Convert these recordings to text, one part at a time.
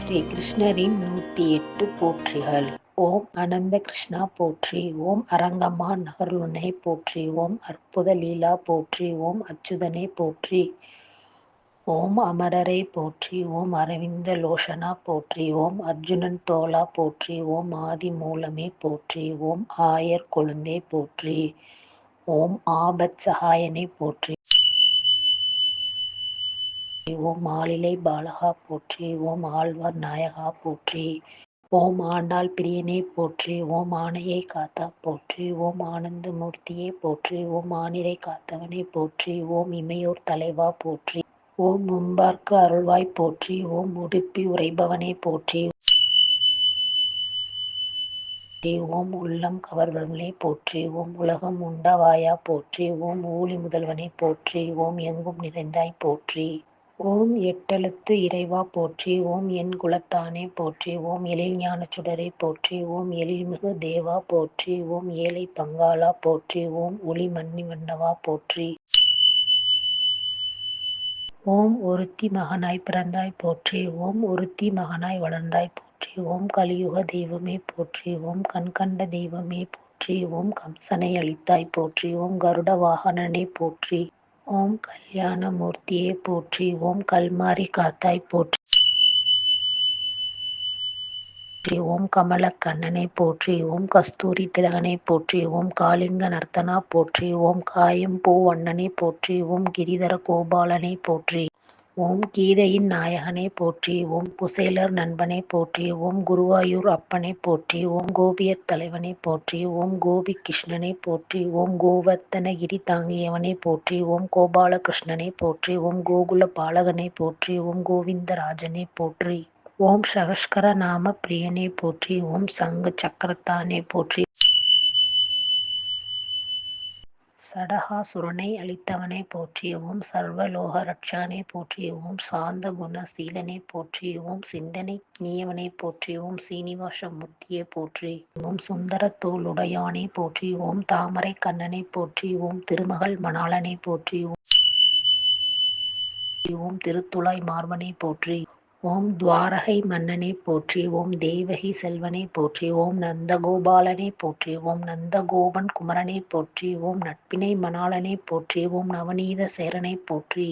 ஸ்ரீ கிருஷ்ணரின் 108 போற்றிகள். ஓம் அனந்த கிருஷ்ணா போற்றி. ஓம் அரங்கமா நகருணை போற்றி. ஓம் அற்புத லீலா போற்றி. ஓம் அச்சுதனை போற்றி. ஓம் அமரரை போற்றி. ஓம் அரவிந்த லோஷனா போற்றி. ஓம் அர்ஜுனன் தோளா போற்றி. ஓம் ஆதி மூலமே போற்றி. ஓம் ஆயர் கொழுந்தே போற்றி. ஓம் ஆபத் சகாயனை போற்றி. ஓம் ஆளிலை பாலகா போற்றி. ஓம் ஆழ்வார் நாயகா போற்றி. ஓம் ஆண்டாள் பிரியனே போற்றி. ஓம் ஆணையை காத்தா போற்றி. ஓம் ஆனந்த மூர்த்தியே போற்றி. ஓம் ஆனிரை காத்தவனே போற்றி. ஓம் இமையோர் தலைவா போற்றி. ஓம் முன்பார்க்கு அருள்வாய் போற்றி. ஓம் உடுப்பி உரைபவனே போற்றி. ஓம் உள்ளம் கவர்வனே போற்றி. ஓம் உலகம் உண்டவாயா போற்றி. ஓம் ஊழி முதல்வனே போற்றி. ஓம் எங்கும் நிறைந்தாய் போற்றி. ஓம் எட்டெழுத்து இறைவா போற்றி. ஓம் என் குலத்தானே போற்றி. ஓம் எழில் ஞானச் சுடரே போற்றி. ஓம் எழில்மிகு தேவா போற்றி. ஓம் ஏழை பங்காளா போற்றி. ஓம் ஒளி மன்னி வண்ணவா போற்றி. ஓம் ஒருத்தி மகனாய் பிறந்தாய் போற்றி. ஓம் ஒருத்தி மகனாய் வளர்ந்தாய் போற்றி. ஓம் கலியுக தெய்வமே போற்றி. ஓம் கண்கண்ட தெய்வமே போற்றி. ஓம் கம்சனை அழித்தாய் போற்றி. ஓம் கருட வாகனனே போற்றி. ஓம் கல்யாண மூர்த்தியே போற்றி. ஓம் கல்மாரி காத்தாய் போற்றி. ஓம் கமல கண்ணனை போற்றி. ஓம் கஸ்தூரி திலகனை போற்றி. ஓம் காளிங்க நர்த்தனா போற்றி. ஓம் காயம் பூ வண்ணனை போற்றி. ஓம் கிரிதர கோபாலனை போற்றி. ஓம் கீதையின் நாயகனை போற்றி. ஓம் குசேலர் நண்பனை போற்றி. ஓம் குருவாயூர் அப்பனை போற்றி. ஓம் கோபியர் தலைவனை போற்றி. ஓம் கோபி கிருஷ்ணனை போற்றி. ஓம் கோவர்த்தனகிரி தாங்கியவனை போற்றி. ஓம் கோபால கிருஷ்ணனை போற்றி. ஓம் கோகுல பாலகனை போற்றி. ஓம் கோவிந்தராஜனை போற்றி. ஓம் சகஸ்கர நாம பிரியனை போற்றி. ஓம் சங்கு சக்கரத்தானே போற்றி. சடகாசுரனை அழித்தவனை போற்றி. ஓம் சர்வலோக ரட்சானை போற்றி. ஓம் சாந்த குண சீலனை போற்றி. ஓம் சிந்தனை கினியவனை போற்றி. ஓம் சீனிவாச முத்தியை போற்றி. ஓம் சுந்தர தோளுடையானை போற்றி. ஓம் தாமரை கண்ணனை போற்றி. ஓம் திருமகள் மணாளனை போற்றி. ஓம் திருத்துழாய் மார்பனை போற்றி. ஓம் துவாரகை மன்னனை போற்றி. ஓம் தேவகி செல்வனை போற்றி. ஓம் நந்தகோபாலனை போற்றி. ஓம் நந்தகோபன் குமரனை போற்றி. ஓம் நட்பினை மணாளனை போற்றி. ஓம் நவநீத சேரனை போற்றி.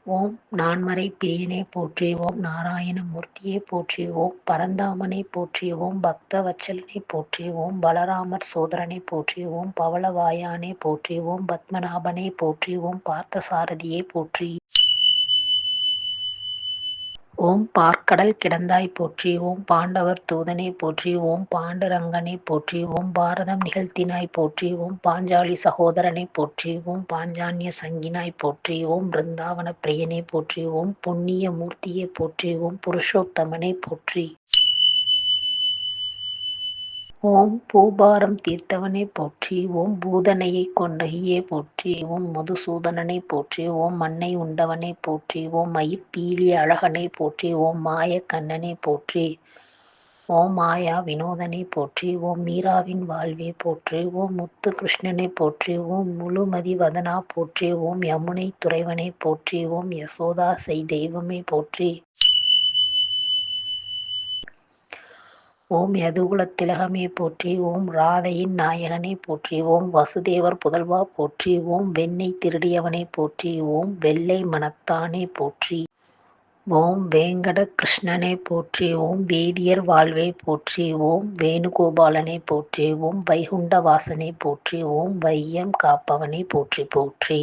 ஓம் நான்மறை பிரியனை போற்றி. ஓம் நாராயண மூர்த்தியை போற்றி. ஓம் பரந்தாமனை போற்றி. ஓம் பக்த வச்சலனை போற்றி. ஓம் பலராமர் சோதரனை போற்றி. ஓம் பவளவாயானை போற்றி. ஓம் பத்மநாபனை போற்றி. ஓம் பார்த்தசாரதியை போற்றி. ஓம் பார்க்கடல் கிடந்தாய் போற்றி. ஓம் பாண்டவர் தூதனை போற்றி. ஓம் பாண்டுரங்கனை போற்றி. ஓம் பாரதம் நிகழ்த்தினாய் போற்றி. ஓம் பாஞ்சாலி சகோதரனை போற்றி. ஓம் பாஞ்சான்ய சங்கினாய் போற்றி. ஓம் பிருந்தாவன பிரியனை போற்றி. ஓம் புண்ணிய மூர்த்தியை போற்றி. ஓம் புருஷோத்தமனை போற்றி. ஓம் பூபாரம் தீர்த்தவனை போற்றி. ஓம் பூதனையை கொண்டகியே போற்றி. ஓம் மதுசூதனனை போற்றி. ஓம் மண்ணை உண்டவனை போற்றி. ஓம் மயிர்பீலிய அழகனை போற்றி. ஓம் மாய கண்ணனை போற்றி. ஓம் மாயா வினோதனை போற்றி. ஓம் மீராவின் வாழ்வே போற்றி. ஓம் முத்து கிருஷ்ணனை போற்றி. ஓம் முழுமதி வதனா போற்றி. ஓம் யமுனை துறைவனை போற்றி. ஓம் யசோதா செய் தெய்வமே போற்றி. ஓம் யதுகுலத் திலகமே போற்றி. ஓம் ராதையின் நாயகனை போற்றி. ஓம் வசுதேவர் புதல்வா போற்றி. ஓம் வெண்ணெய் திருடியவனை போற்றி. ஓம் வெள்ளை மனத்தானே போற்றி. ஓம் வேங்கட கிருஷ்ணனை போற்றி. ஓம் வேதியர் வாழ்வை போற்றி. ஓம் வேணுகோபாலனை போற்றி. ஓம் வைகுண்ட வாசனை போற்றி. ஓம் வையம் காப்பவனை போற்றி போற்றி.